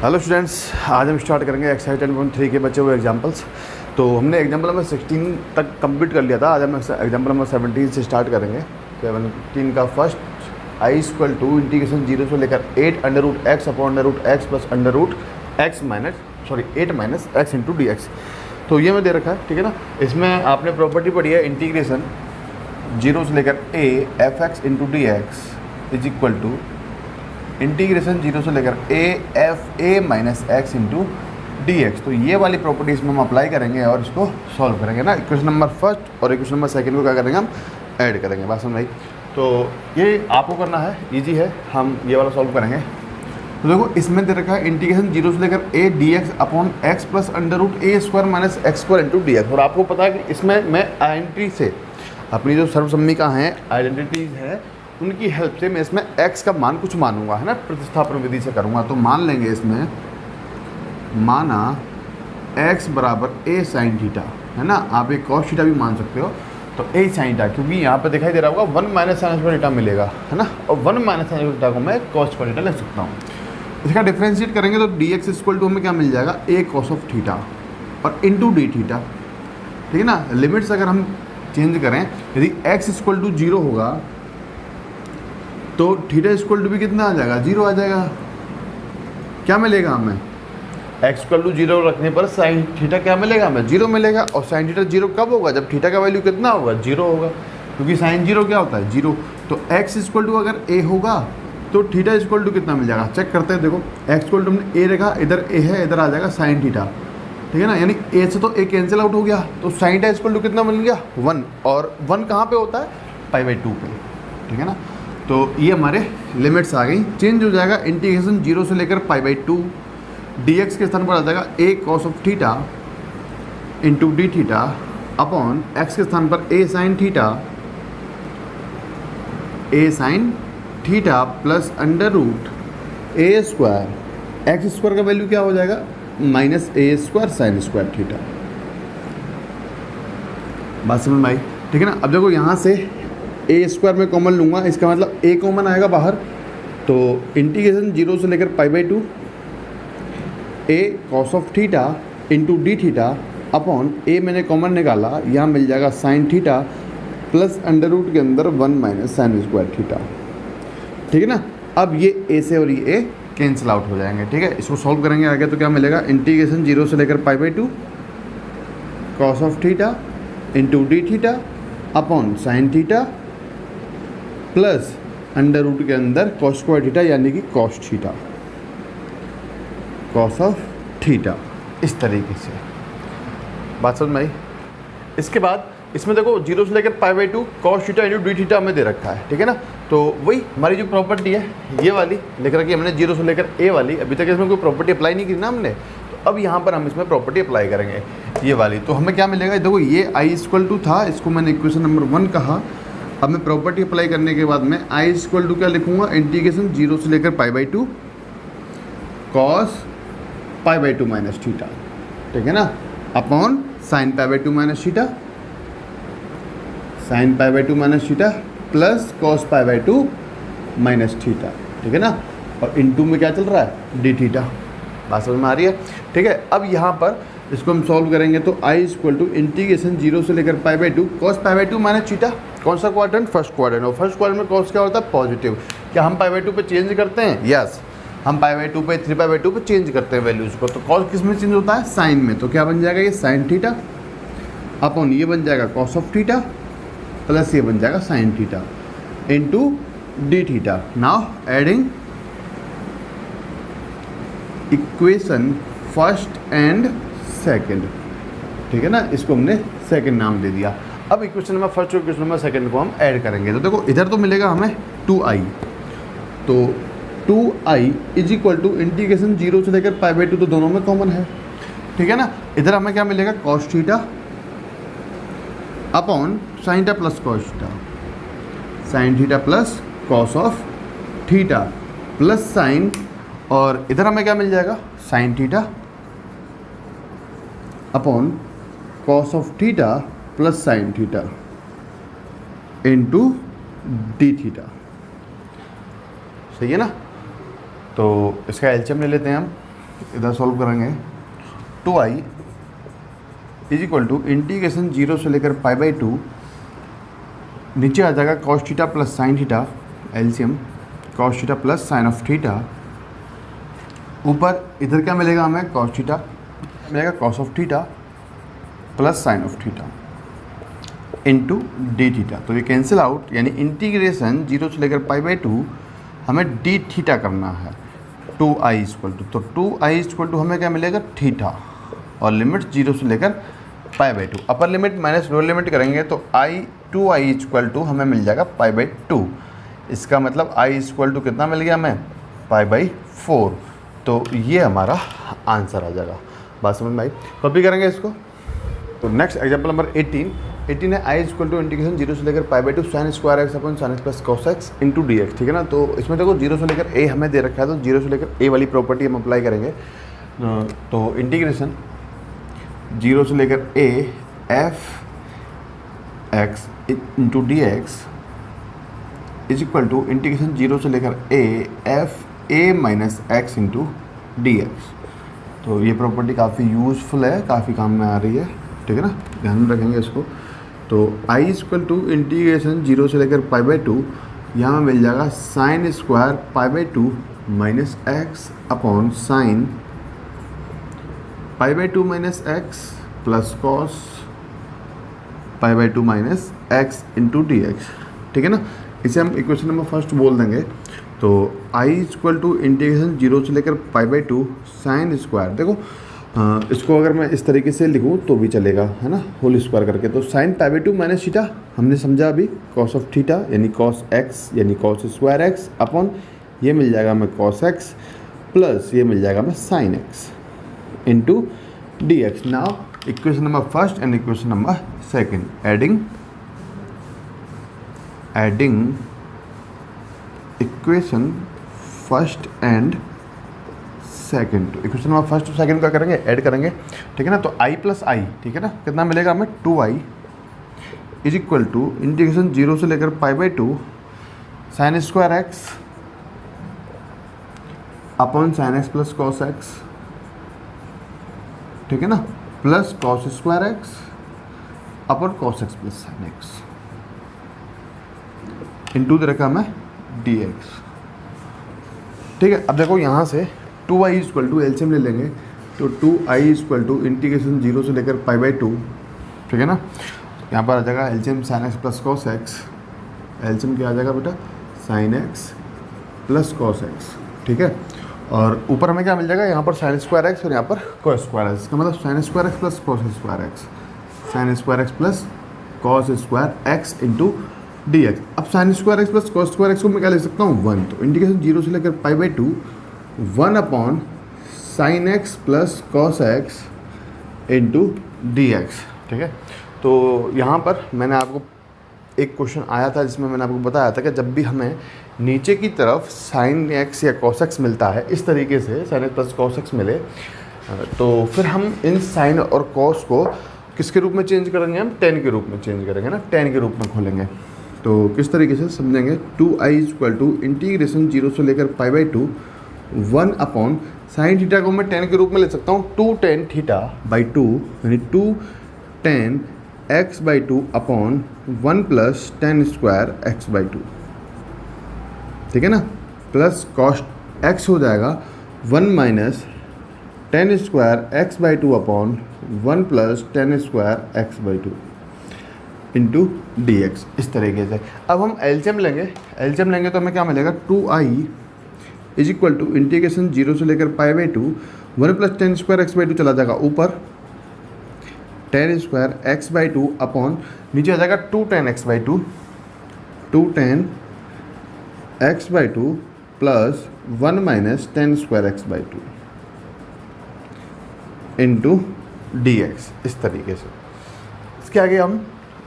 Hello students, आज हम start करेंगे एक्सरसाइज 10.3 के बचे हुए एग्जांपल्स। तो हमने एग्जांपल नंबर 16 तक कंप्लीट कर लिया था। आज हम एग्जांपल नंबर 17 से स्टार्ट करेंगे। 17 का first I equal to integration 0 से लेकर 8 under root x upon under root x plus under root x minus 8 minus x into d x. तो ये मैं दे रखा है, ठीक है ना। इसमें आपने प्रॉपर्टी पढ़ी है इंटीग्रेशन 0 से लेकर a f x into d x is equal to integration 0 से लेकर a f a minus x into d x. तो ये वाली प्रॉपर्टी इसमें हम अप्लाई करेंगे और इसको सॉल्व करेंगे ना। इक्वेशन नंबर फर्स्ट और इक्वेशन नंबर सेकंड को क्या करेंगे, हम ऐड करेंगे। बात समझ आई? तो ये आपको करना है, इजी है, हम ये वाला सॉल्व करेंगे। तो देखो इसमें दे रखा है इंटीग्रेशन 0 से लेकर a d x upon x plus under root a square minus x square into d x. और आपको पता है कि इसमें मैं आइडेंटिटी से अपनी जो सर्वसम्मिका हैं आइडेंटिटीज़ हैं उनकी हेल्प से मैं इसमें x का मान कुछ मानूंगा, है ना, प्रतिस्थापन विधि से करूँगा। तो मान लेंगे इसमें माना x बराबर a साइन थीटा, है ना। आप एक कॉस थीटा भी मान सकते हो। तो a साइन थीटा, क्योंकि यहाँ पे दिखाई दे रहा होगा 1 माइनस साइन स्क्वायर थीटा मिलेगा, है ना। और 1 माइनस साइन स्क्वायर थीटा को मैं कॉस स्क्वायर थीटा ले सकता हूँ। इसका डिफ्रेंशिएट करेंगे तो dx इक्वल टू हमें क्या मिल जाएगा, a कॉस ऑफ थीटा और इंटू डी थीटा, ठीक है ना। लिमिट्स अगर हम चेंज करें, यदि x इक्वल टू 0 होगा तो थीटा इक्वल टू भी कितना आ जाएगा, 0 आ जाएगा। क्या मिलेगा हमें, x इक्वल टू 0 रखने पर साइन थीटा क्या मिलेगा हमें, 0 मिलेगा। और साइन थीटा 0 कब होगा, जब थीटा का वैल्यू कितना होगा, 0 होगा, क्योंकि साइन 0 क्या होता है, 0। तो x इक्वल टू अगर a होगा तो थीटा इक्वल टू कितना मिल जाएगा, चेक करते हैं। देखो x इक्वल टू हमने a रखा, इधर a है, इधर आ जाएगा साइन थीटा, ठीक है ना। यानी a से तो a कैंसिल आउट हो गया, तो साइन थीटा इक्वल टू कितना मिल गया, 1। और 1 कहाँ पे होता है, π/2 पे, ठीक है ना। तो ये हमारे लिमिट्स आ गई। चेंज हो जाएगा इंटीग्रेशन 0 से लेकर π/2 dx के स्थान पर आ जाएगा a cos of theta into d theta upon x के स्थान पर a sine theta plus under root a square x square का वैल्यू क्या हो जाएगा, minus a square sine square theta. बात समझ में आई, ठीक है ना। अब देखो यहाँ से a स्क्वायर में कॉमन लूँगा, इसका मतलब a कॉमन आएगा बाहर। तो इंटीग्रेशन 0 से लेकर π/2 a cos of theta into d theta upon a मैंने कॉमन निकाला, यहाँ मिल जाएगा sine theta plus under root के अंदर 1 माइनस साइन स्क्वायर थीटा, ठीक है ना। अब ये a से और ये a कैंसिल आउट हो जाएंगे, ठीक है। इसको सॉल्व करेंगे आगे तो क्या मिलेगा, इंटीग्रेशन 0 से लेकर π/2 cos of theta into d theta upon sine theta plus under root के अंदर कॉस स्क्वायर थीटा यानी कि cos theta, cos of theta, इस तरीके से। बात समझ में आई। इसके बाद इसमें देखो 0 से लेकर π/2 cos theta into d theta हमें दे रखा है, ठीक है ना। तो वही हमारी जो प्रॉपर्टी है ये वाली लिख रखी है हमने, 0 से लेकर a वाली। अभी तक इसमें कोई प्रॉपर्टी अप्लाई नहीं की ना हमने, तो अब यहाँ पर हम इसमें प्रॉपर्टी अप्लाई करेंगे ये वाली। तो हमें क्या मिलेगा, देखो ये i इक्वल टू था, इसको मैंने इक्वेशन नंबर 1 कहा। अब मैं प्रॉपर्टी अप्लाई करने के बाद मैं i इक्वल टू क्या लिखूंगा, इंटीग्रेशन 0 से लेकर π/2 कॉस π/2 माइनस थीटा, ठीक है ना, upon sine π/2 minus theta, sine π/2 minus theta plus cos π/2 minus theta, ठीक है ना। और इनटू में क्या चल रहा है, डी थीटा। बात समझ में आ रही है, ठीक है। अब यहाँ पर इसको हम सॉल्व करेंगे तो i इक्वल टू इंटीग्रेशन 0 से लेकर π/2 कॉस π/2 माइनस थीटा। कौन सा क्वाड्रेंट, फर्स्ट क्वाड्रेंट। और फर्स्ट क्वाड्रेंट में कॉस क्या होता है, पॉजिटिव। क्या हम π/2 पे चेंज करते हैं, यस, हम π/2 पे 3π/2 पे चेंज करते हैं वैल्यूज़ को। तो कॉस किस में चेंज होता है, साइन में। तो क्या बन जाएगा, ये साइन थीटा अपॉन ये बन जाएगा कॉस ऑफ थीटा प्लस ये बन जाएगा sine theta into d theta. Now adding equation first and second, ठीक है ना। इसको हमने सेकंड नाम दे दिया। अब इक्वेशन नंबर फर्स्ट और इक्वेशन नंबर सेकंड को हम ऐड करेंगे। तो देखो इधर तो मिलेगा हमें 2i, तो 2i is equal to integration 0 से लेकर π/2, तो दोनों में कॉमन है, ठीक है ना। इधर हमें क्या मिलेगा, cos theta upon sine theta plus cos theta, sign theta plus cos of theta plus sign, और इधर हमें क्या मिल जाएगा, sine theta upon cos of theta plus sine theta into d theta, सही है ना। तो इसका एलसीएम ले लेते हैं हम। इधर सॉल्व करेंगे 2i is equal to integration 0 से लेकर π/2, नीचे आ जाएगा cos theta plus sine theta, LCM cos theta plus sign of theta, ऊपर इधर क्या मिलेगा हमें cos थीटा, मिलेगा cos of theta plus sign of theta into d theta. तो ये कैंसिल आउट, यानी इंटीग्रेशन 0 से लेकर π/2 हमें डी थीटा करना है 2i इक्वल टू, तो 2i इक्वल टू हमें क्या मिलेगा थीटा, और लिमिट 0 से लेकर π/2, upper limit minus lower limit करेंगे तो 2i इक्वल टू हमें मिल जाएगा π/2। इसका मतलब i इक्वल टू कितना मिल गया हमें π/4। तो ये हमारा आंसर आ जाएगा। बात समझ में आई? कॉपी करेंगे इसको। तो नेक्स्ट एग्जाम्पल नंबर 18 है i इक्वल टू इंटीग्रेशन 0 से लेकर π/2 sine square x upon sine x plus cos x into d x. ठीक है ना। तो इसमें देखो 0 से लेकर a हमें दे रखा है, तो 0 से लेकर a वाली प्रॉपर्टी हम अप्लाई करेंगे। तो इंटीग्रेशन 0 से लेकर a f x into d x is equal to integration 0 से लेकर a f a minus x into d x. तो ये प्रॉपर्टी काफ़ी यूज़फुल है, काफ़ी काम में आ रही है। ठीक है ना, ध्यान में रखेंगे इसको। तो i इक्वल टू इंटीग्रेशन 0 से लेकर π/2, यहाँ मिल जाएगा sine square π/2 minus x upon sine π/2 minus x plus cos π/2 minus x into d x. ठीक है ना। इसे हम इक्वेशन नंबर फर्स्ट बोल देंगे। तो i इक्वल टू इंटीग्रेशन 0 से लेकर π/2 साइन स्क्वायर, देखो इसको अगर मैं इस तरीके से लिखूँ तो भी चलेगा, है ना, होल स्क्वायर करके। तो साइन π/2 माइनस थीटा हमने समझा अभी, कॉस ऑफ थीटा यानी कॉस एक्स यानी कॉस स्क्वायर एक्स अपॉन ये मिल जाएगा हमें कॉस एक्स प्लस ये मिल जाएगा हमें sign x into d x. Now equation number first and equation number second, adding equation first and second. तो इक्वेशन नंबर फर्स्ट और सेकेंड क्या करेंगे, ऐड करेंगे। ठीक है ना। तो i प्लस आई, ठीक है ना, कितना मिलेगा हमें 2i is equal to integration 0 से लेकर π/2 sine square x upon sine x plus cos x, ठीक है ना, plus cos square x upon cos x plus sine x into दे रखा हमें डी एक्स। ठीक है। अब देखो यहाँ से 2i इक्वल टू एलसीएम ले लेंगे, तो 2i इक्वल टू इंटीग्रेशन 0 से लेकर π/2, ठीक है ना, यहाँ पर आ जाएगा LCM sign x plus cos x, LCM क्या आ जाएगा बेटा sign x plus cos x. ठीक है। और ऊपर हमें क्या मिल जाएगा, यहाँ पर साइन स्क्वायर एक्स और यहाँ पर कॉस स्क्वायर एक्स, इसका मतलब sine square x plus cos square x, sine square x plus cos square x into d x. अब sine square x plus cos square x को मैं क्या लिख सकता हूँ 1, तो इंटीग्रेशन 0 से लेकर π/2 1 upon sine x plus cos x into d x. ठीक है। तो यहाँ पर मैंने आपको एक क्वेश्चन आया था जिसमें मैंने आपको बताया था कि जब भी हमें नीचे की तरफ साइन एक्स या कॉस एक्स मिलता है, इस तरीके से sign x plus cos x मिले, तो फिर हम इन साइन और कॉस को किसके रूप में चेंज करेंगे, हम टेन के रूप में चेंज करेंगे ना, टेन के रूप में खोलेंगे। तो किस तरीके से समझेंगे, 2i इक्वल टू इंटीग्रेशन 0 से लेकर π/2 1 अपॉन साइन थीटा को मैं टेन के रूप में ले सकता हूँ 2 tan थीटा बाई 2, यानी 2 tan x/2 upon 1 plus tan square x/2। ठीक है ना, प्लस कॉस x हो जाएगा 1 minus tan square x/2 upon 1 plus tan square x/2 into d x. इस तरीके से अब हम एलसीएम लेंगे तो हमें क्या मिलेगा, 2i is equal to integration 0 से लेकर π/2 1 प्लस tan स्क्वायर x/2 चला जाएगा ऊपर, tan स्क्वायर x/2 अपॉन नीचे आ जाएगा 2 tan x/2, 2 tan x/2 plus 1 minus tan square x/2 into d x. इस तरीके से इसके आगे हम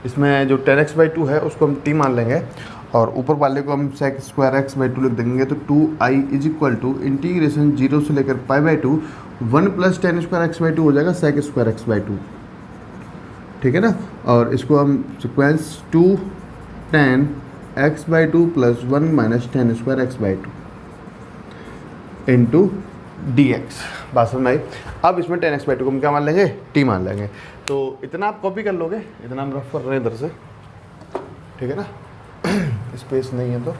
इसमें जो tan x/2 है उसको हम t मान लेंगे और ऊपर वाले को हम sec स्क्वायर x/2 लिख देंगे। तो 2i is equal to integration 0 से लेकर π/2 1 प्लस tan स्क्वायर x/2 हो जाएगा sec स्क्वायर x/2। ठीक है ना। और इसको हम sequence 2 tan x/2 plus 1 minus tan square x/2 into dx। बात समझ में आई। अब इसमें 10x/2 को हम क्या मान लेंगे, t मान लेंगे। तो इतना आप कॉपी कर लोगे, इतना हम रफ कर रहे हैं इधर से, ठीक है ना, स्पेस नहीं है तो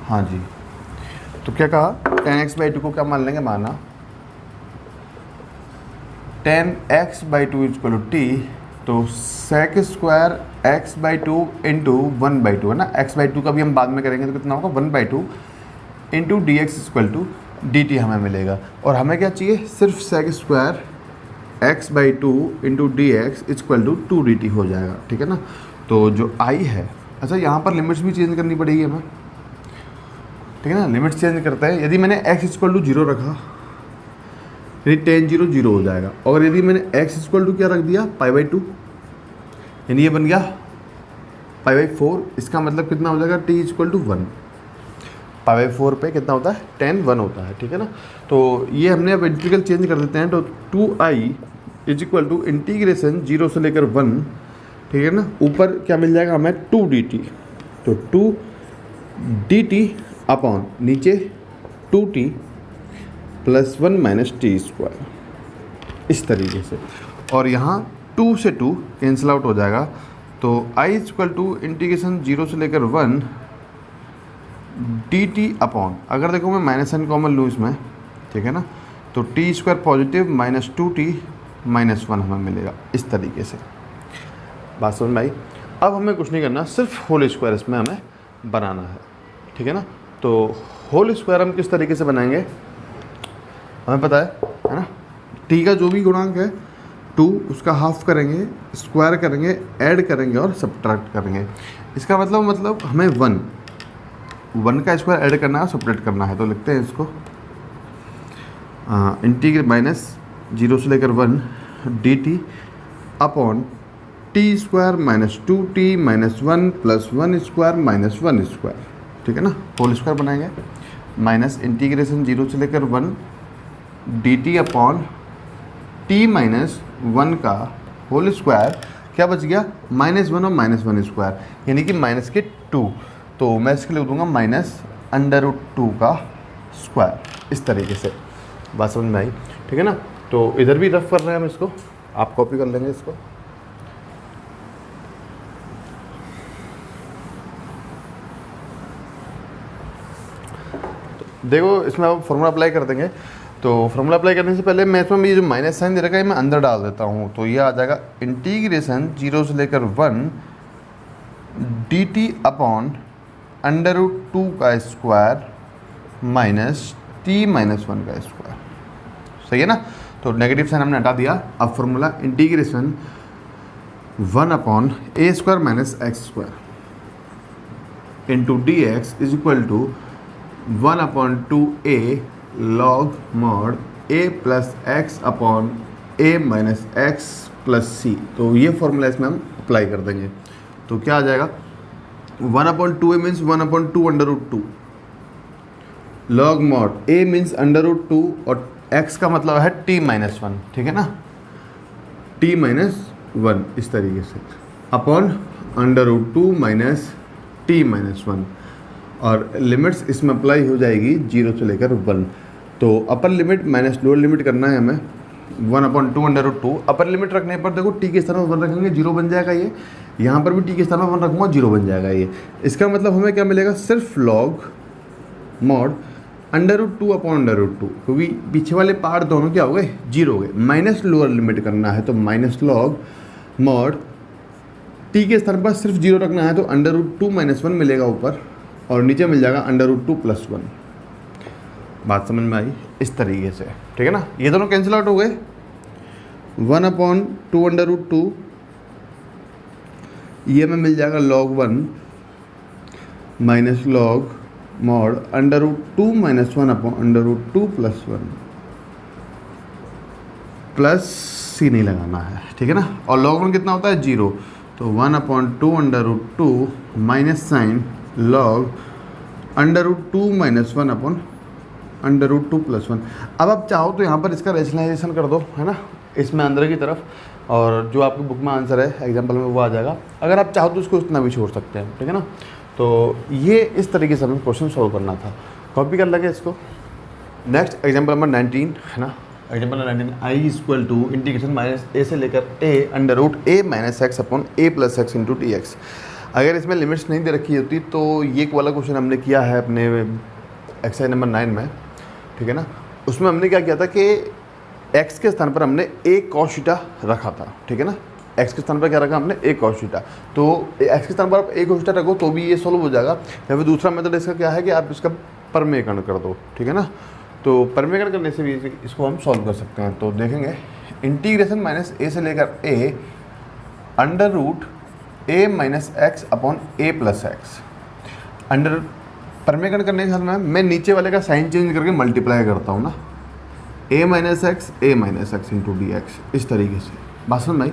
हाँ जी। तो क्या कहा, 10x/2 को क्या मान लेंगे, माना 10x/2 इक्वल टू t, तो sec² x/2 इंटू 1/2 है ना, x/2 का भी हम बाद में करेंगे तो कितना होगा 1/2 into dx equal to dt हमें मिलेगा। और हमें क्या चाहिए, सिर्फ sec² x/2 into dx equal to 2dt हो जाएगा, ठीक है ना। तो जो i है, अच्छा यहाँ पर लिमिट्स भी चेंज करनी पड़ेगी हमें, ठीक है ना। लिमिट्स चेंज करते हैं, यदि मैंने x इक्वल टू 0 रखा यानी tan 0 0 हो जाएगा, और यदि मैंने x इक्वल टू क्या रख दिया π/2 यानी ये बन गया π/4, इसका मतलब कितना हो जाएगा t इक्वल टू 1, π/4 पे कितना होता है tan 1 होता है, ठीक है ना। तो ये हमने अब इंटीग्रल चेंज कर देते हैं, तो 2i is equal to integration 0 से लेकर 1, ठीक है ना। ऊपर क्या मिल जाएगा हमें 2dt, तो 2dt अपॉन नीचे 2t प्लस 1 माइनस t², इस तरीके से। और यहाँ 2 से 2 कैंसिल आउट हो जाएगा, तो i इक्वल टू इंटीग्रेशन 0 से लेकर 1 dt अपॉन, अगर देखो मैं माइनस n कॉमन लूँ इसमें, ठीक है ना, तो t² positive minus 2t minus 1 हमें मिलेगा, इस तरीके से। बात समझ में आई। अब हमें कुछ नहीं करना, सिर्फ होल स्क्वायर इसमें हमें बनाना है, ठीक है ना। तो होल स्क्वायर हम किस तरीके से बनाएंगे, हमें पता है ना, t का जो भी गुणांक है 2 उसका हाफ करेंगे, स्क्वायर करेंगे, ऐड करेंगे और सब्ट्रैक्ट करेंगे। इसका मतलब हमें 1 का स्क्वायर ऐड करना है, सब्ट्रैक्ट करना है। तो लिखते हैं इसको इंटीग्रेट माइनस 0 से लेकर 1 dt upon t² minus 2t minus 1 plus 1² minus 1², ठीक है ना। होल स्क्वायर बनाएंगे, माइनस इंटीग्रेशन 0 से लेकर 1 dt अपॉन t माइनस 1 का होल स्क्वायर, क्या बच गया -1 और -1², यानी कि माइनस के 2। तो मैं इसके लिए लिख दूंगा -√2 का स्क्वायर, इस तरीके से। बात समझ में आई, ठीक है ना। तो इधर भी रफ कर रहे हैं हम इसको, आप कॉपी कर लेंगे इसको। देखो इसमें अब फॉर्मूला अप्लाई कर देंगे। तो फॉर्मूला अप्लाई करने से पहले मैं इसमें ये जो माइनस साइन दे रखा है मैं अंदर डाल देता हूँ। तो ये आ जाएगा इंटीग्रेशन 0 से लेकर 1 dt अपॉन √2 का स्क्वायर माइनस t माइनस 1 का स्क्वायर, सही है ना। तो नेगेटिव साइन हमने हटा दिया। अब formula integration 1 upon a² minus x² into dx is equal to 1 upon 2a log mod a plus x upon a minus x plus c. तो ये फॉर्मूला इसमें हम अप्लाई कर देंगे। तो क्या आ जाएगा 1 upon 2a means 1 upon 2 √2 log mod a means √2 और x का मतलब है t माइनस 1, ठीक है ना, t माइनस 1 इस तरीके से अपॉन √2 माइनस t माइनस 1 और लिमिट्स इसमें अप्लाई हो जाएगी 0 से लेकर 1। तो अपर लिमिट माइनस लोअर लिमिट करना है हमें 1 अपॉन 2 √2। अपर लिमिट रखने पर देखो t के स्थान में 1 रखेंगे 0 बन जाएगा ये, यहाँ पर भी t के स्थान में 1 रखूँगा 0 बन जाएगा ये। इसका मतलब हमें क्या मिलेगा, सिर्फ लॉग मॉड √2 अपॉन √2, क्योंकि पीछे वाले पार्ट दोनों क्या हो गए 0 हो गए। माइनस लोअर लिमिट करना है तो माइनस लॉग मॉड t के स्थान पर सिर्फ 0 रखना है तो √2 माइनस 1 मिलेगा ऊपर और नीचे मिल जाएगा √2 प्लस 1। बात समझ में आई इस तरीके से, ठीक है ना। ये दोनों कैंसिल आउट हो गए। 1 अपॉन 2 √2 ये में मिल जाएगा log 1 minus log mod √2 minus 1 upon √2 plus 1 plus c नहीं लगाना है, ठीक है ना। और log 1 कितना होता है 0, तो 1 upon 2 √2 minus sign log √2 minus 1 upon √2 plus 1। अब आप चाहो तो यहाँ पर इसका रेशनलाइजेशन कर दो, है ना, इसमें अंदर की तरफ, और जो आपकी बुक में आंसर है एग्जाम्पल में वो आ जाएगा। अगर आप चाहो तो इसको इतना भी छोड़ सकते हैं, ठीक है ना। तो ये इस तरीके से हमें क्वेश्चन सॉल्व करना था। कॉपी कर लगे इसको। नेक्स्ट एग्जाम्पल नंबर 19 है ना, example number 19, I equal to integration minus a से लेकर a under root a minus x upon a plus x into d x. अगर इसमें लिमिट्स नहीं दे रखी होती तो ये वाला क्वेश्चन हमने किया है अपने एक्सरसाइज नंबर 9 में, ठीक है ना। उसमें हमने क्या किया था कि एक्स के स्थान पर हमने ए कॉस थीटा रखा था, ठीक है ना। एक्स के स्थान पर क्या रखा हमने, ए कॉस थीटा। तो एक्स के स्थान पर आप ए कॉस थीटा रखो तो भी ये सॉल्व हो जाएगा। या फिर दूसरा मेथड इसका क्या है कि आप इसका परमेकरण कर दो, ठीक है ना। तो परमेकरण करने से भी इसको हम सॉल्व कर सकते हैं। तो देखेंगे इंटीग्रेशन माइनस ए से लेकर a under root a minus x upon a plus x. Under परमेकरण करने के साथ में मैं नीचे वाले का साइन चेंज करके मल्टीप्लाई करता हूँ ना, a minus x into d x, इस तरीके से। बात समझ में आई।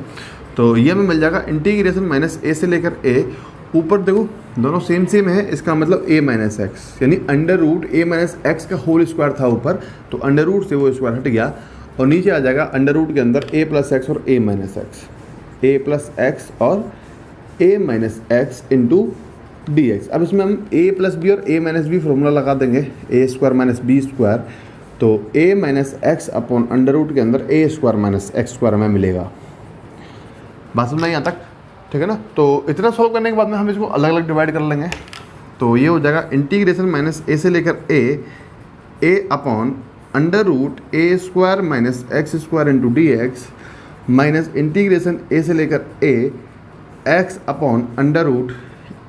तो ये हमें मिल जाएगा इंटीग्रेशन माइनस ए से लेकर ए, ऊपर देखो दोनों सेम है, इसका मतलब ए माइनस एक्स, यानी under root a minus x का होल स्क्वायर था ऊपर, तो अंडर रूट से वो स्क्वायर हट गया और नीचे आ जाएगा अंडर रूट के अंदर ए प्लस एक्स और a minus x, a plus x और a minus x into d x. अब इसमें हम ए प्लस बी और ए माइनस बी फॉर्मूला लगा देंगे, a square minus b square, तो a minus x upon under root के अंदर a square minus x square हमें मिलेगा। बात समझ में यहाँ तक, ठीक है ना। तो इतना सॉल्व करने के बाद में हम इसको अलग अलग डिवाइड कर लेंगे। तो ये हो जाएगा इंटीग्रेशन माइनस ए से लेकर a upon under root a square minus x square into d x minus integration a से लेकर a x upon under root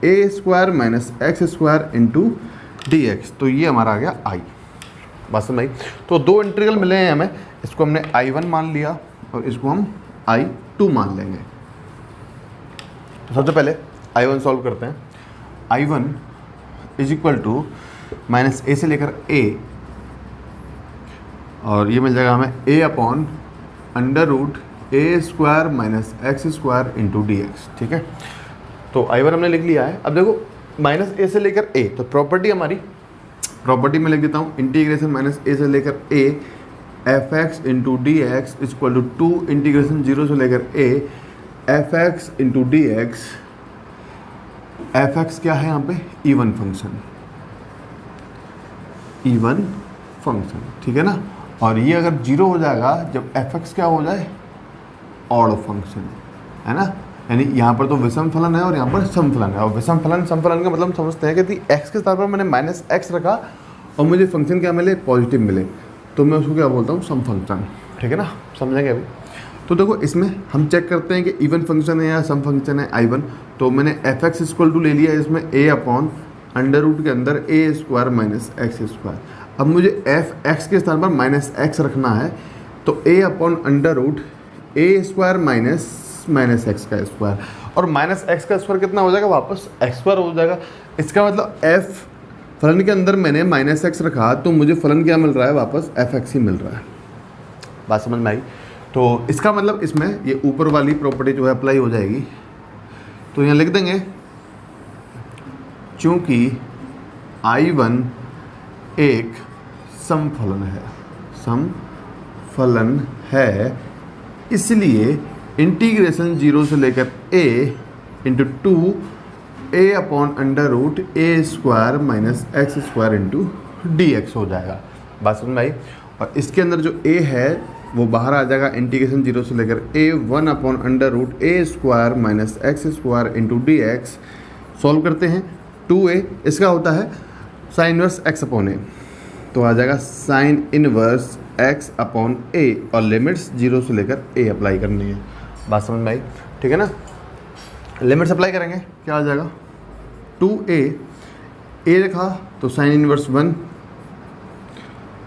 a square minus x square into d x. तो ये हमारा आ गया आई। बात समझ आई। तो दो इंटीग्रल मिले हैं हमें, इसको हमने I1 मान लिया और इसको हम I2 मान लेंगे। तो सबसे पहले I1 सॉल्व करते हैं। I1 is equal to minus a से लेकर ए, और ये मिल जाएगा हमें a upon under root a square minus x square into d x, ठीक है। तो I1 हमने लिख लिया है। अब देखो माइनस ए से लेकर ए, तो प्रॉपर्टी में लिख देता हूँ, इंटीग्रेशन माइनस ए से लेकर a f x into d x equal to 2 integration 0 से लेकर a f x into d x. F x क्या है यहाँ पे, इवन फंक्शन, ठीक है ना। और ये अगर 0 हो जाएगा जब एफ एक्स क्या हो जाए, ऑड फंक्शन, है ना। यानी यहाँ पर तो विषम फलन है और यहाँ पर समफलन है, और विषम फलन समफलन का मतलब समझते हैं कि एक्स के स्थान पर मैंने माइनस एक्स रखा और मुझे फंक्शन क्या मिले, पॉजिटिव मिले, तो मैं उसको क्या बोलता हूँ, सम फंक्शन, ठीक है ना। समझेंगे अभी। तो देखो इसमें हम चेक करते हैं कि इवन फंक्शन है या सम फंक्शन है I1। तो मैंने एफ एक्स इक्वल टू ले लिया, इसमें ए अपॉन अंडर रूट के अंदर a square minus x square. अब मुझे एफ एक्स के स्थान पर माइनस एक्स रखना है, तो ए upon under root a square minus x का स्क्वायर, और माइनस एक्स का स्क्वायर कितना हो जाएगा, वापस एक्स स्क्वायर हो जाएगा। इसका मतलब एफ फलन के अंदर मैंने माइनस एक्स रखा तो मुझे फलन क्या मिल रहा है, वापस एफ एक्स ही मिल रहा है। बात समझ में आई। तो इसका मतलब इसमें ये ऊपर वाली प्रॉपर्टी जो है अप्लाई हो जाएगी। तो यहाँ लिख देंगे चूँकि I1 एक समफलन है, इसलिए इंटीग्रेशन 0 से लेकर a into 2 a upon under root a square minus x square into d x हो जाएगा। बात समझ में आई। और इसके अंदर जो a है वो बाहर आ जाएगा, इंटीग्रेशन 0 से लेकर a 1 upon under root a square minus x square into d x. Solve करते हैं, 2a इसका होता है sine inverse x upon a, तो आ जाएगा sine inverse x upon a, और लिमिट्स 0 से लेकर a अप्लाई करनी है। बात समझ में आई, ठीक है ना। लिमिट्स अप्लाई करेंगे, क्या आ जाएगा, 2a a लिखा तो sine inverse 1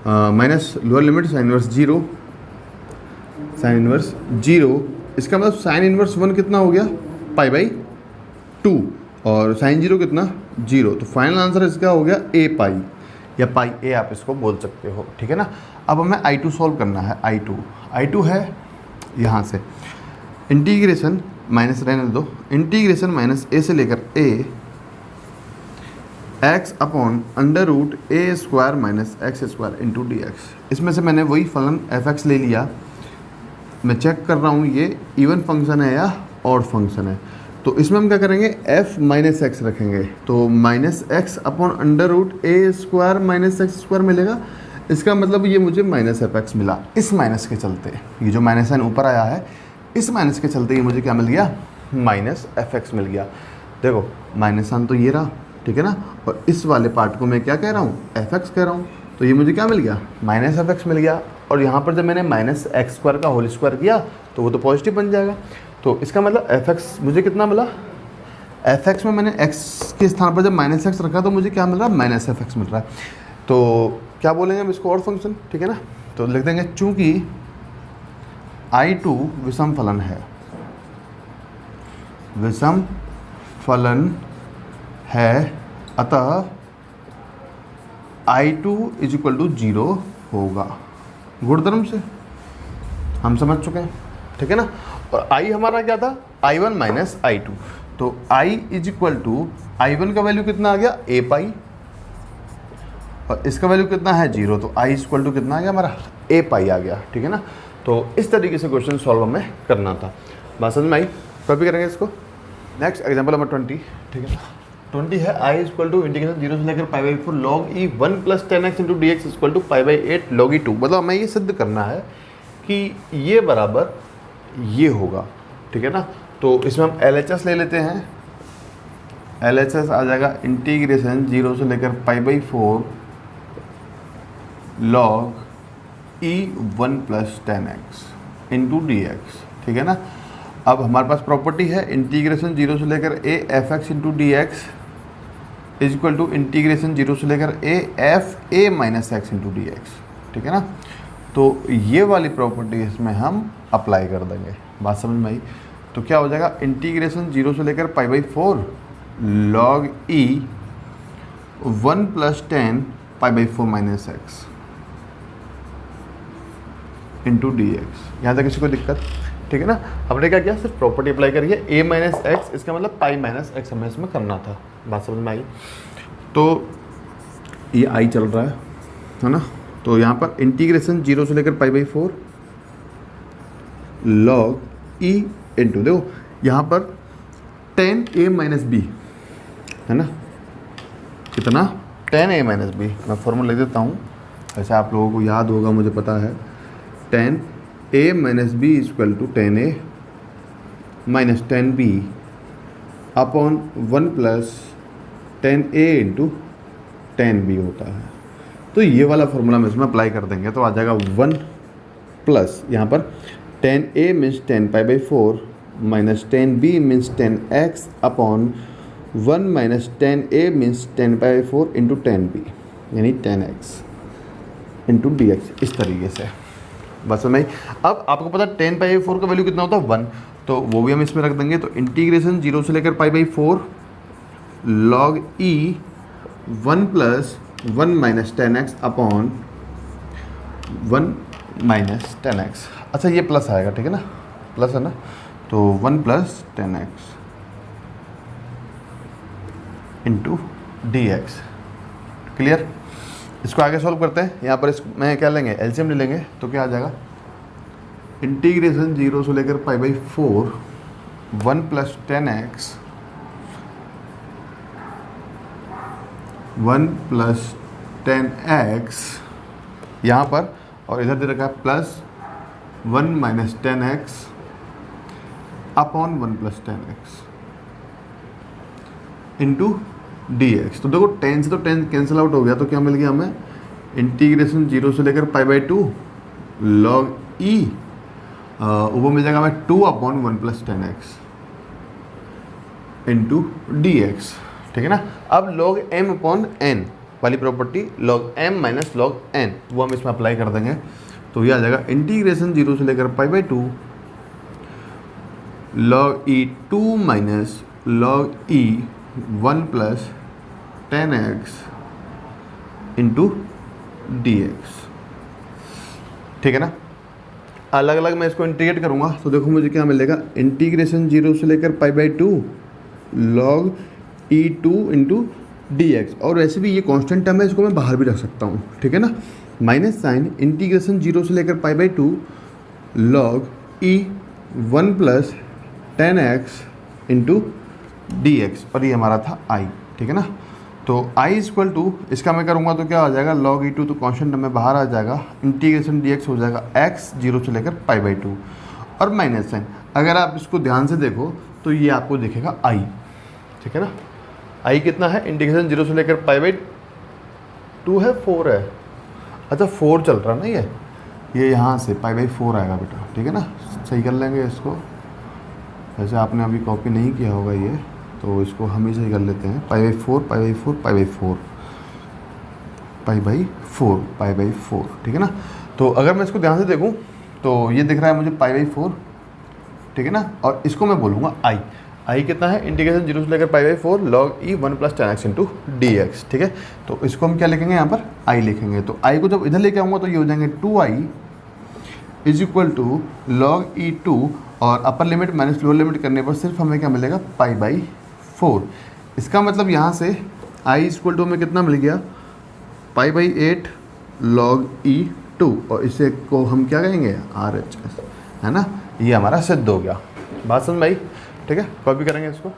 minus lower limit sine inverse 0, इसका मतलब साइन इनवर्स 1 कितना हो गया, पाई बाई 2, और साइन 0 कितना, 0। तो फाइनल आंसर इसका हो गया a पाई, या पाई a आप इसको बोल सकते हो, ठीक है ना। अब हमें I2 सॉल्व करना है। I2 है यहाँ से इंटीग्रेशन माइनस रहने दो, इंटीग्रेशन माइनस a से लेकर a x upon under root a square minus x square into d x. इसमें से मैंने वही फलन एफ एक्स ले लिया। मैं चेक कर रहा हूँ ये इवन फंक्शन है या ऑड फंक्शन है। तो इसमें हम क्या करेंगे, f माइनस एक्स रखेंगे, तो minus x upon under root a square minus x square मिलेगा। इसका मतलब ये मुझे माइनस एफ एक्स मिला। इस माइनस के चलते, ये जो माइनस साइन ऊपर आया है, इस माइनस के चलते ये मुझे क्या मिल गया, माइनस एफ एक्स मिल गया। देखो माइनस साइन तो ये रहा, ठीक है ना, और इस वाले पार्ट को मैं क्या कह रहा हूँ, एफ एक्स कह रहा हूँ, तो ये मुझे क्या मिल गया, माइनस एफ एक्स मिल गया। और यहाँ पर जब मैंने माइनस एक्स स्क्वायर का होल स्क्वायर किया तो वो तो पॉजिटिव बन जाएगा। तो इसका मतलब एफ एक्स मुझे कितना मिला, एफ एक्स में मैंने एक्स के स्थान पर जब माइनस एक्स रखा तो मुझे क्या मिल रहा है, माइनस एफ एक्स मिल रहा है। तो क्या बोलेंगे हम इसको, और फंक्शन, ठीक है ना। तो लिख देंगे चूँकि I2 विषम फलन है, विषम फलन है, अतः I2 इज इक्वल टू 0 होगा। गुणधर्म से हम समझ चुके हैं, ठीक है ना। और I हमारा क्या था, I1 माइनस I2, तो I is equal to I1 का वैल्यू कितना आ गया, a पाई, और इसका वैल्यू कितना है 0, तो I इज इक्वल टू कितना आ गया हमारा, a पाई आ गया, ठीक है ना। तो इस तरीके से क्वेश्चन सॉल्व हमें करना था। बात समझ में आई, कॉपी करेंगे इसको। नेक्स्ट एग्जाम्पल नंबर 20, ठीक है ना। 20 है I is equal to integration 0 से लेकर pi by 4 log e 1 plus 10x into d x equal to pi by 8 log e 2। मतलब हमें ये सिद्ध करना है कि ये बराबर ये होगा, ठीक है ना। तो इसमें हम LHS ले लेते हैं। LHS आ जाएगा इंटीग्रेशन 0 से लेकर pi by 4 log e 1 plus 10x into d x, ठीक है ना। अब हमारे पास प्रॉपर्टी है इंटीग्रेशन 0 से लेकर a f x into d x is equal to integration 0 से लेकर a f a minus x into d x, ठीक है ना। तो ये वाली प्रॉपर्टी इसमें हम अप्लाई कर देंगे। बात समझ में आई। तो क्या हो जाएगा, इंटीग्रेशन 0 से लेकर pi by 4 log e 1 plus 10 pi by 4 minus x into d x. यहाँ तक किसी को दिक्कत, ठीक है ना। हमने क्या किया, सिर्फ प्रॉपर्टी अप्लाई करिए, a माइनस एक्स, इसका मतलब पाई माइनस एक्स हमें इसमें करना था। बात समझ में आई। तो ये I चल रहा है ना। तो यहाँ पर इंटीग्रेशन 0 से लेकर pi by 4 log E into, देखो यहाँ पर 10a माइनस बी है ना, कितना 10a माइनस बी। मैं फॉर्मूला लिख देता हूँ, ऐसे आप लोगों को याद होगा, मुझे पता है। 10a minus b equal to 10a minus 10b upon 1 plus 10a into 10b होता है। तो ये वाला फॉर्मूला हम इसमें अप्लाई कर देंगे, तो आ जाएगा 1 प्लस यहाँ पर 10a means 10 pi by 4 minus 10b means 10x upon 1 minus 10a means 10 pi by 4 into 10b यानी 10x इंटू डी एक्स। इस तरीके से बस में। अब आपको पता 10 पाई बाई 4 का वैल्यू कितना होता है 1, तो वो भी हम इसमें रख देंगे। तो इंटीग्रेशन 0 से लेकर pi by 4 log e 1 plus 1 minus 10x upon 1 minus 10x। अच्छा ये प्लस आएगा, ठीक है ना, प्लस है ना, तो 1 plus 10x into d x. Clear. इसको आगे सॉल्व करते हैं। यहाँ पर इसमें क्या लेंगे, एलसीएम ले लेंगे, तो क्या आ जाएगा, इंटीग्रेशन 0 से लेकर pi by 4 1 plus 10x 1 plus 10x यहाँ पर, और इधर दे रखा है plus 1 minus 10x upon 1 plus 10x into d x. तो देखो 10 से तो 10 कैंसिल आउट हो गया, तो क्या मिल गया हमें, इंटीग्रेशन 0 से लेकर पाई बाई 2 लॉग ई ऊपर मिल जाएगा हमें 2 upon 1 plus 10x into d x, ठीक है ना। अब लॉग m अपॉन n वाली property, log m minus log n, वो हम इसमें अप्लाई कर देंगे। तो ये आ जाएगा इंटीग्रेशन 0 से लेकर pi by 2 log e 2 minus log e 1 plus 10x into d x, ठीक है ना। अलग अलग मैं इसको इंटीग्रेट करूँगा, तो देखो मुझे क्या मिलेगा, इंटीग्रेशन 0 से लेकर pi by 2 log e 2 into d x. और वैसे भी ये कांस्टेंट टर्म है, इसको मैं बाहर भी रख सकता हूँ, ठीक है ना। माइनस साइन इंटीग्रेशन 0 से लेकर pi by 2 log e 1 plus 10x into d x, और ये हमारा था आई, ठीक है ना। तो i इक्वल टू इसका मैं करूँगा तो क्या हो जाएगा, log e2 तो कॉन्स्टेंट में बाहर आ जाएगा, इंटीग्रेशन dx हो जाएगा x 0 से लेकर π/2 और माइनस साइन। अगर आप इसको ध्यान से देखो तो ये आपको दिखेगा i, ठीक है ना। i कितना है, इंटीग्रेशन 0 से लेकर π/2 है, 4 है, अच्छा 4 चल रहा ना ये यहाँ से π/4 आएगा बेटा, ठीक है ना। सही कर लेंगे इसको, वैसे आपने अभी कॉपी नहीं किया होगा ये, तो इसको हम ही सही कर लेते हैं, π/4 π/4 π/4 π/4, ठीक है ना। तो अगर मैं इसको ध्यान से देखूं तो ये दिख रहा है मुझे π/4, ठीक है ना, और इसको मैं बोलूँगा i कितना है, इंटीग्रेशन 0 से लेकर π/4 log e 1 + tan x into d x, ठीक है। तो इसको हम क्या लिखेंगे, यहाँ पर i लिखेंगे। तो i को जब इधर लेके आऊँगा तो ये हो जाएंगे 2i is equal to log e2, और अपर लिमिट माइनस लोअर लिमिट करने पर सिर्फ हमें क्या मिलेगा, π/4। इसका मतलब यहाँ से i इक्वल टू हमें कितना मिल गया, π/8 log e2, और इसे को हम क्या कहेंगे, RHS, है ना। ये हमारा सिद्ध हो गया, बात समझ में आई, ठीक है। कॉपी करेंगे इसको।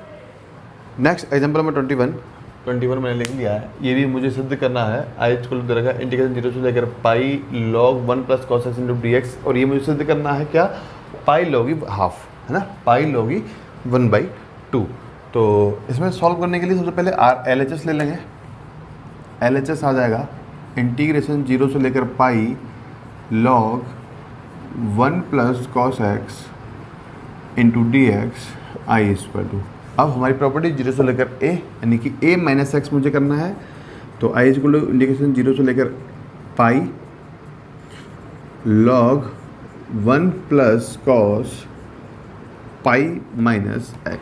नेक्स्ट एग्जाम्पल में 21 मैंने लिख लिया है, ये भी मुझे सिद्ध करना है। i इक्वल टू रखा इंटीग्रेशन 0 से लेकर pi log 1 + cos x into d x, और ये मुझे सिद्ध करना है क्या, पाई log e हाफ, है ना, पाई log e 1/2। तो इसमें सॉल्व करने के लिए सबसे पहले LHS ले लेंगे। LHS आ जाएगा इंटीग्रेशन 0 से लेकर pi log 1 + cos x into d x i equal to, अब हमारी प्रॉपर्टी 0 से लेकर a, यानी कि a माइनस एक्स मुझे करना है। तो i इक्वल टू इंटीग्रेशन 0 से लेकर pi log 1 + cos π - x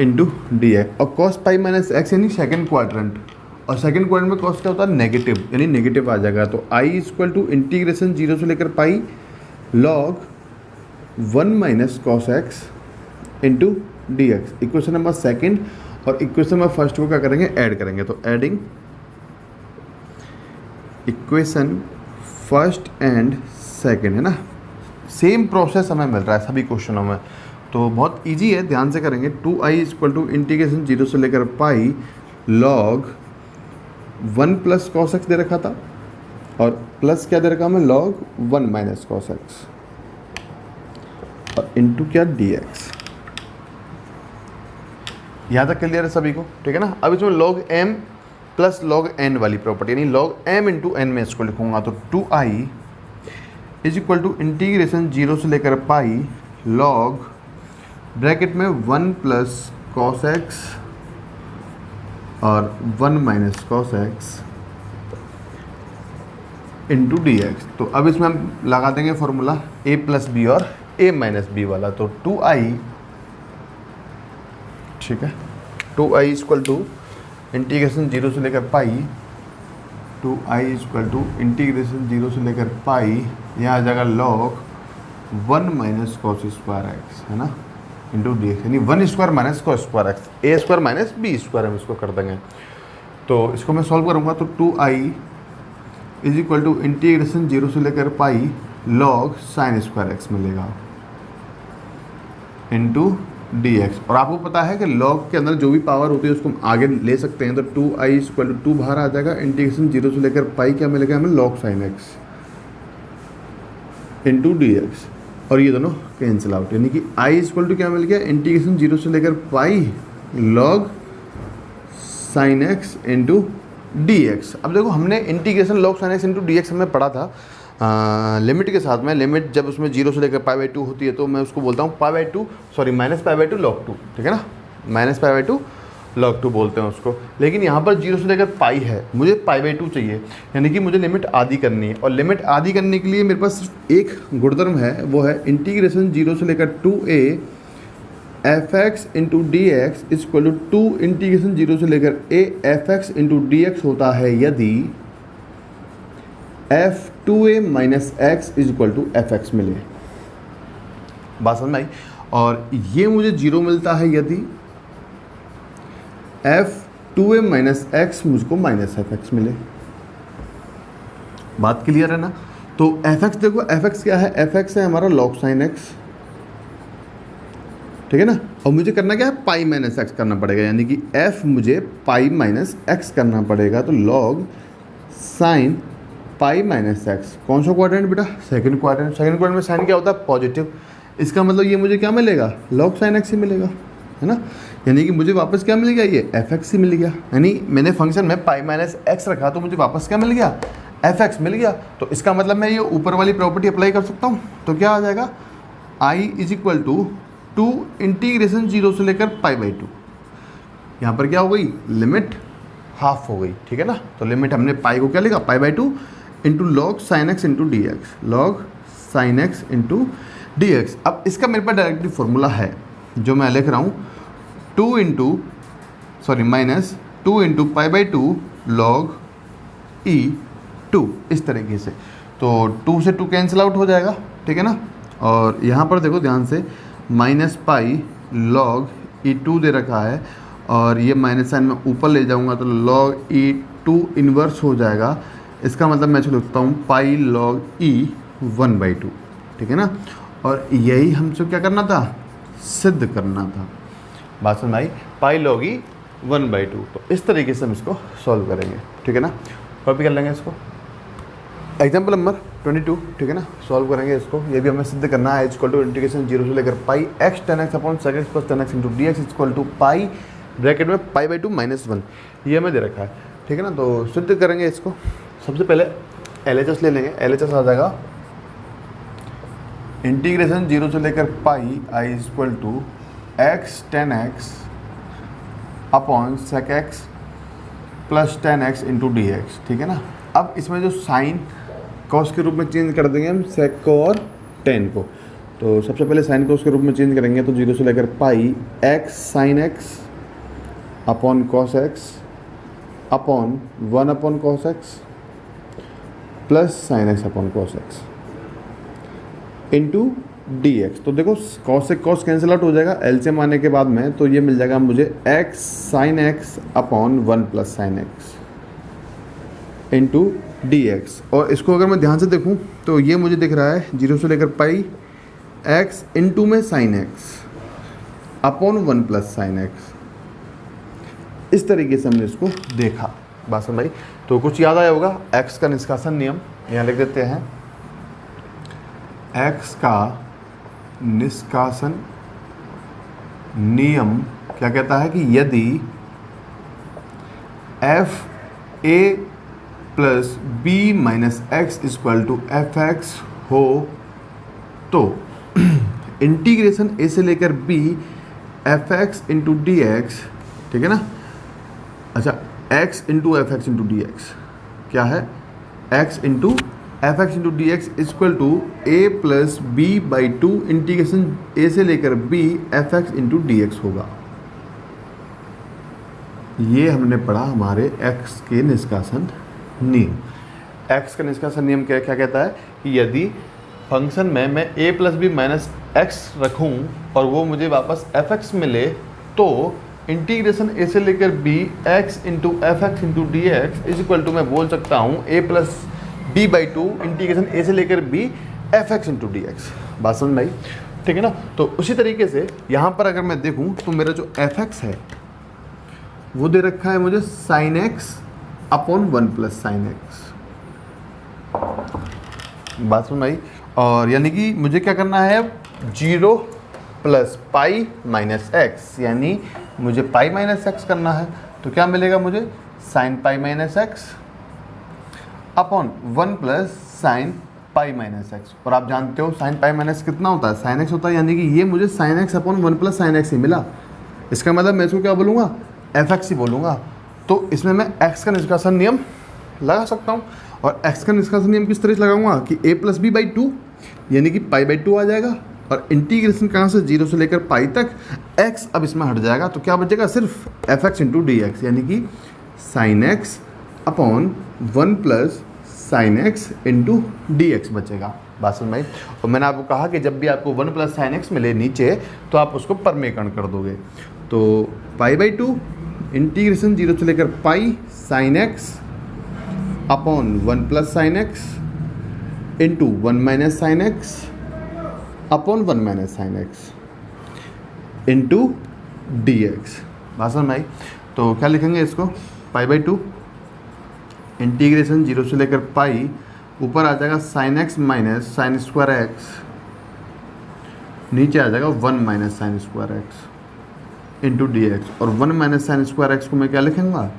into d x, और cos π - x यानी सेकेंड क्वाड्रेंट, और सेकेंड क्वाड्रेंट में cos क्या होता है, नेगेटिव, यानी नेगेटिव आ जाएगा। तो i इक्वल टू इंटीग्रेशन 0 से लेकर pi log 1 - cos x into d x, equation number second. और इक्वेशन नंबर फर्स्ट को क्या करेंगे, ऐड करेंगे। तो adding equation first and second, है ना, सेम प्रोसेस हमें मिल रहा है सभी क्वेश्चनों में, तो बहुत इजी है, ध्यान से करेंगे। 2i इक्वल टू इंटीग्रेशन 0 से लेकर पाई log 1 + cos x दे रखा था, और प्लस क्या दे रखा हमें, log 1 - cos x, और इंटू क्या, डी एक्स। यहाँ तक क्लियर है सभी को, ठीक है ना। अब इसमें log m + log n वाली प्रॉपर्टी, यानी log m इंटू n में इसको लिखूंगा। तो 2i is equal to integration 0 से लेकर पाई log ब्रैकेट में 1 + cos x और 1 - cos x into d x. तो अब इसमें हम लगा देंगे फॉर्मूला a + b और a - b वाला। तो 2i, ठीक है, 2i इक्वल टू इंटीग्रेशन 0 से लेकर पाई, 2i इक्वल टू इंटीग्रेशन 0 से लेकर पाई, यहाँ आ जाएगा log 1 - cos स्क्वायर x, है ना, इंटू डी एक्स, यानी 1 square - cos square x, a square - b square हम इसको कर देंगे। तो इसको मैं सॉल्व करूँगा तो 2i is equal to integration 0 से लेकर pi log sin square x मिलेगा इंटू डी एक्स। और आपको पता है कि log के अंदर जो भी पावर होती है उसको हम आगे ले सकते हैं। तो 2i इक्वल टू 2 बाहर आ जाएगा, इंटीग्रेशन 0 से लेकर पाई क्या मिलेगा हमें, log sin x into d x, और ये दोनों कैंसिल आउट, यानी कि i इक्वल टू क्या मिल गया, इंटीग्रेशन 0 से लेकर pi log sin x into d x. अब देखो हमने integration log sin x into d x हमें पढ़ा था लिमिट के साथ में। लिमिट जब उसमें 0 से लेकर π/2 होती है तो मैं उसको बोलता हूँ -π/2 log 2, ठीक है ना, -π/2 log 2 बोलते हैं उसको। लेकिन यहाँ पर 0 से लेकर पाई है, मुझे π/2 चाहिए, यानी कि मुझे लिमिट आधी करनी है। और लिमिट आधी करने के लिए मेरे पास सिर्फ एक गुणधर्म है, वो है इंटीग्रेशन 0 से लेकर 2a fx into d x equal to 2 integration 0 से लेकर a fx into d x होता है यदि f2a minus x is equal to fx मिले। बात समझ में आई। और ये मुझे 0 मिलता है यदि f2a माइनस एक्स मुझको माइनस fx मिले। बात क्लियर है ना। तो fx देखो, fx क्या है, fx है हमारा log sin x, ठीक है ना। और मुझे करना क्या है, पाई माइनस एक्स करना पड़ेगा, यानी कि एफ मुझे पाई माइनस एक्स करना पड़ेगा। तो log sine pi minus x, कौन सा क्वाड्रेंट बेटा, सेकंड क्वाड्रेंट। सेकंड क्वाड्रेंट में साइन क्या होता है, पॉजिटिव। इसका मतलब ये मुझे क्या मिलेगा, लॉग साइन एक्स ही मिलेगा, है ना। यानी कि मुझे वापस क्या मिल गया, ये एफ एक्स ही मिल गया। यानी मैंने फंक्शन में पाई माइनस एक्स रखा तो मुझे वापस क्या मिल गया, एफ एक्स मिल गया। तो इसका मतलब मैं ये ऊपर वाली प्रॉपर्टी अप्लाई कर सकता हूँ। तो क्या आ जाएगा, I is equal to 2 integration 0 से लेकर पाई बाई 2। यहाँ पर क्या हो गई, लिमिट हाफ हो गई, ठीक है ना। तो लिमिट हमने पाई को क्या लिखा, पाई by 2 into log sign x into d x, log sign x into d x. अब इसका मेरे पास डायरेक्टली फॉर्मूला है जो मैं लिख रहा हूँ, minus 2 into pi by 2 log e 2, इस तरीके से। तो 2 से 2 कैंसिल आउट हो जाएगा, ठीक है ना। और यहाँ पर देखो ध्यान से, माइनस पाई लॉग ई 2 दे रखा है, और ये माइनस साइन मैं ऊपर ले जाऊँगा तो लॉग ई 2 इन्वर्स हो जाएगा। इसका मतलब मैं लिखता हूँ पाई लॉग ई 1/2, ठीक है ना। और यही हमसे क्या करना था, सिद्ध करना था। बात समझ आई, पाई लॉग ई 1/2। तो इस तरीके से हम इसको सॉल्व करेंगे, ठीक है ना। कॉपी कर लेंगे इसको, एग्जाम्पल नंबर 22, ठीक है ना। सॉल्व करेंगे इसको, ये भी हमें सिद्ध करना है। इक्वल टू इंटीग्रेशन 0 से लेकर pi x tan x upon sec x plus tan x into d x equal to pi bracket में पाई बाई 2 -1, ये हमें दे रखा है, ठीक है ना। तो सिद्ध करेंगे इसको। सबसे पहले LHS ले लेंगे। LHS आ जाएगा इंटीग्रेशन 0 से लेकर pi I equal to x tan x upon sec x plus tan x into d x, ठीक है ना। अब इसमें जो साइन कॉस के रूप में चेंज कर देंगे हम सेक को और टेन को। तो सबसे पहले साइन कॉस के रूप में चेंज करेंगे, तो 0 से लेकर pi x sine x upon cos x upon 1 upon cos x plus sine x upon cos x into d x. तो देखो कॉस से कॉस कैंसिल आउट हो जाएगा एलसीएम आने के बाद में, तो ये मिल जाएगा मुझे x sine x upon 1 plus sine x into d x. और इसको अगर मैं ध्यान से देखूं तो ये मुझे दिख रहा है 0 से लेकर पाई एक्स इंटू में sign x upon 1 plus sine x. इस तरीके से हमने इसको देखा, बात समझ आई। तो कुछ याद आया होगा, एक्स का निष्कासन नियम यहाँ लिख देते हैं। एक्स का निष्कासन नियम क्या कहता है कि यदि f a plus b minus x equal to f x हो तो इंटीग्रेशन ए से लेकर b f x into d x, ठीक है ना। अच्छा, x into f x into d x क्या है, x into f x into d x equal to a plus b by 2 integration a से लेकर b f x into d x होगा। ये हमने पढ़ा हमारे एक्स के निष्कासन नियम। एक्स का निष्कासन नियम क्या कहता है कि यदि फंक्शन में मैं a plus b minus x रखूँ और वो मुझे वापस एफ एक्स मिले, तो इंटीग्रेशन a से लेकर b x into f x into d x is equal to मैं बोल सकता हूँ a plus b by 2 integration a से लेकर b f x into d x. बात समझ में आई, ठीक है ना। तो उसी तरीके से यहाँ पर अगर मैं देखूँ तो मेरा जो एफ एक्स है वो दे रखा है मुझे sine x upon 1 plus sine x. बात समझ आई। और यानी कि मुझे क्या करना है, 0 प्लस पाई माइनस एक्स, यानी मुझे पाई माइनस एक्स करना है। तो क्या मिलेगा मुझे, sine pi minus x upon 1 plus sine pi minus x. और आप जानते हो साइन पाई माइनस कितना होता है, साइन एक्स होता है, यानी कि ये मुझे sine x upon 1 plus sine x ही मिला। इसका मतलब मैं इसको क्या बोलूँगा, एफ एक्स ही बोलूँगा। तो इसमें मैं एक्स का निष्कासन नियम लगा सकता हूँ। और एक्स का निष्कासन नियम किस तरह से लगाऊंगा कि a प्लस बी बाई 2 यानी कि पाई बाई 2 आ जाएगा, और इंटीग्रेशन कहाँ से 0 से लेकर पाई तक x अब इसमें हट जाएगा। तो क्या बचेगा, सिर्फ F x into d x, यानी कि sign x upon 1 plus sine x into d x बचेगा। बात समझ में आई। और मैंने आपको कहा कि जब भी आपको 1 प्लस साइन एक्स मिले नीचे तो आप उसको परमेकरण कर दोगे। तो पाई बाई 2 इंटीग्रेशन 0 से लेकर pi sine x upon 1 plus sine x into 1 minus sign x upon 1 minus sign x. Into d x. बात समझ में आई? तो क्या लिखेंगे इसको, पाई बाई टू इंटीग्रेशन 0 से लेकर पाई, ऊपर आ जाएगा sine x minus sine square x, नीचे आ जाएगा 1 minus sine square x into d x. और 1 माइनस साइन स्क्वायर एक्स को मैं क्या लिखूँगा,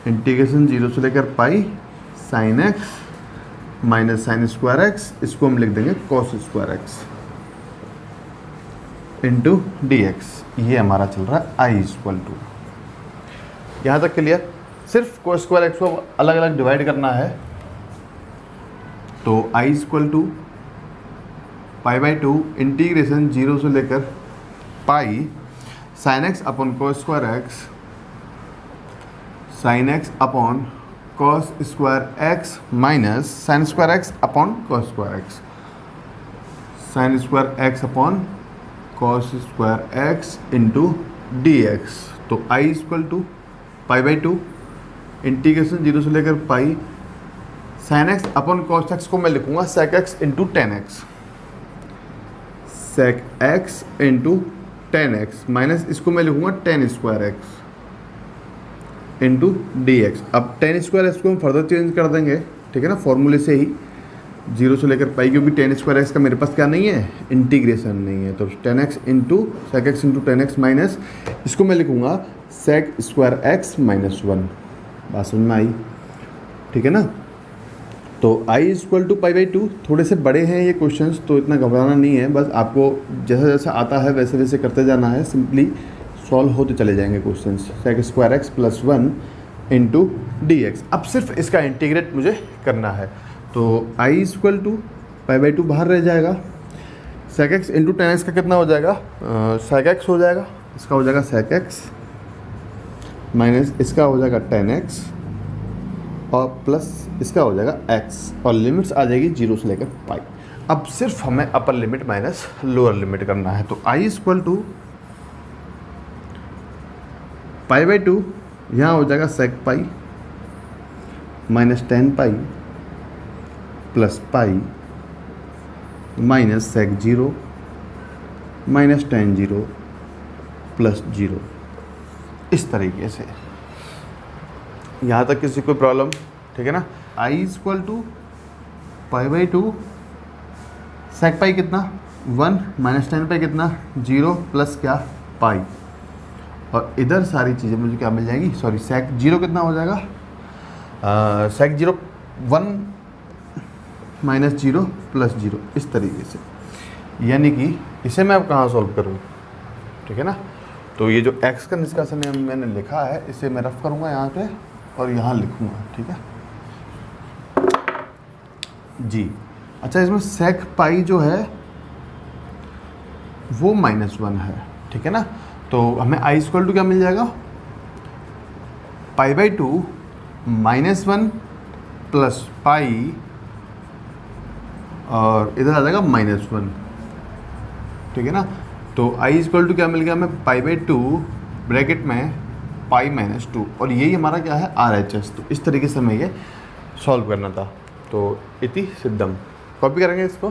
इंटीग्रेशन 0 से लेकर pi sine x minus sine square x, इसको हम लिख देंगे cos square x into d x. ये हमारा चल रहा है आई इक्वल टू, यहाँ तक क्लियर। सिर्फ कोस स्क्वायर एक्स को अलग अलग डिवाइड करना है। तो I equal to pi by two integration 0 से लेकर pi sine x upon cos square x, sine x upon cos square x minus sine square x upon cos square x, sine square x upon cos square x into d x. तो I equal to pi by two integration 0 से लेकर pi sine x upon cos x को मैं लिखूंगा sec x into tan x, सेक x into tan x minus इसको मैं लिखूंगा tan square x into d x. अब टेन स्क्वायर एक्स को हम फर्दर चेंज कर देंगे, ठीक है ना, फॉर्मूले से ही 0 से लेकर पाई, क्योंकि टेन स्क्वायर एक्स का मेरे पास क्या नहीं है, इंटीग्रेशन नहीं है। तो tan x into sec x into tan x minus इसको मैं लिखूंगा सेक स्क्वायर एक्स माइनस 1। बात समझ में आई? ठीक है ना। तो I equal to pi by two, थोड़े से बड़े हैं ये क्वेश्चंस, तो इतना घबराना नहीं है, बस आपको जैसा जैसा आता है वैसे वैसे करते जाना है, सिंपली सॉल्व होते चले जाएंगे questions. Sec square x plus 1 into d x. अब सिर्फ इसका इंटीग्रेट मुझे करना है। तो I equal to pi by two बाहर रह जाएगा, sec x into tan x का कितना हो जाएगा, सेक एक्स हो जाएगा, इसका हो जाएगा सेक एक्स माइनस इसका हो जाएगा टेन एक्स और प्लस इसका हो जाएगा एक्स, और लिमिट्स आ जाएगी 0 से लेकर पाई। अब सिर्फ हमें upper limit minus lower limit करना है। तो I equal to pi by two, यहाँ हो जाएगा sec pi minus tan pi plus pi minus sec 0 minus tan 0 plus 0, इस तरीके से। यहाँ तक किसी को प्रॉब्लम, ठीक है ना। I equal to pi by two sec pi कितना 1 माइनस टेन पाई कितना 0 प्लस क्या पाई, और इधर सारी चीज़ें मुझे क्या मिल जाएंगी, सॉरी सेक 0 कितना हो जाएगा, सेक 0 1 माइनस 0 प्लस 0, इस तरीके से। यानी कि इसे मैं अब कहाँ सॉल्व करूँ, ठीक है ना। तो ये जो x का निष्कासन मैंने लिखा है, इसे मैं रफ करूँगा यहाँ पे और यहाँ लिखूँगा, ठीक है जी। अच्छा, इसमें सेक पाई जो है वो -1 है, ठीक है ना। तो हमें आई इक्वल टू क्या मिल जाएगा, पाई बाई टू -1 प्लस पाई और इधर आ जाएगा -1, ठीक है ना। तो आई इक्वल टू क्या मिल गया हमें, पाई बाई टू ब्रैकेट में पाई माइनस 2, और यही हमारा क्या है RHS। तो इस तरीके से हमें ये सॉल्व करना था। तो इति सिद्धम, कॉपी करेंगे इसको।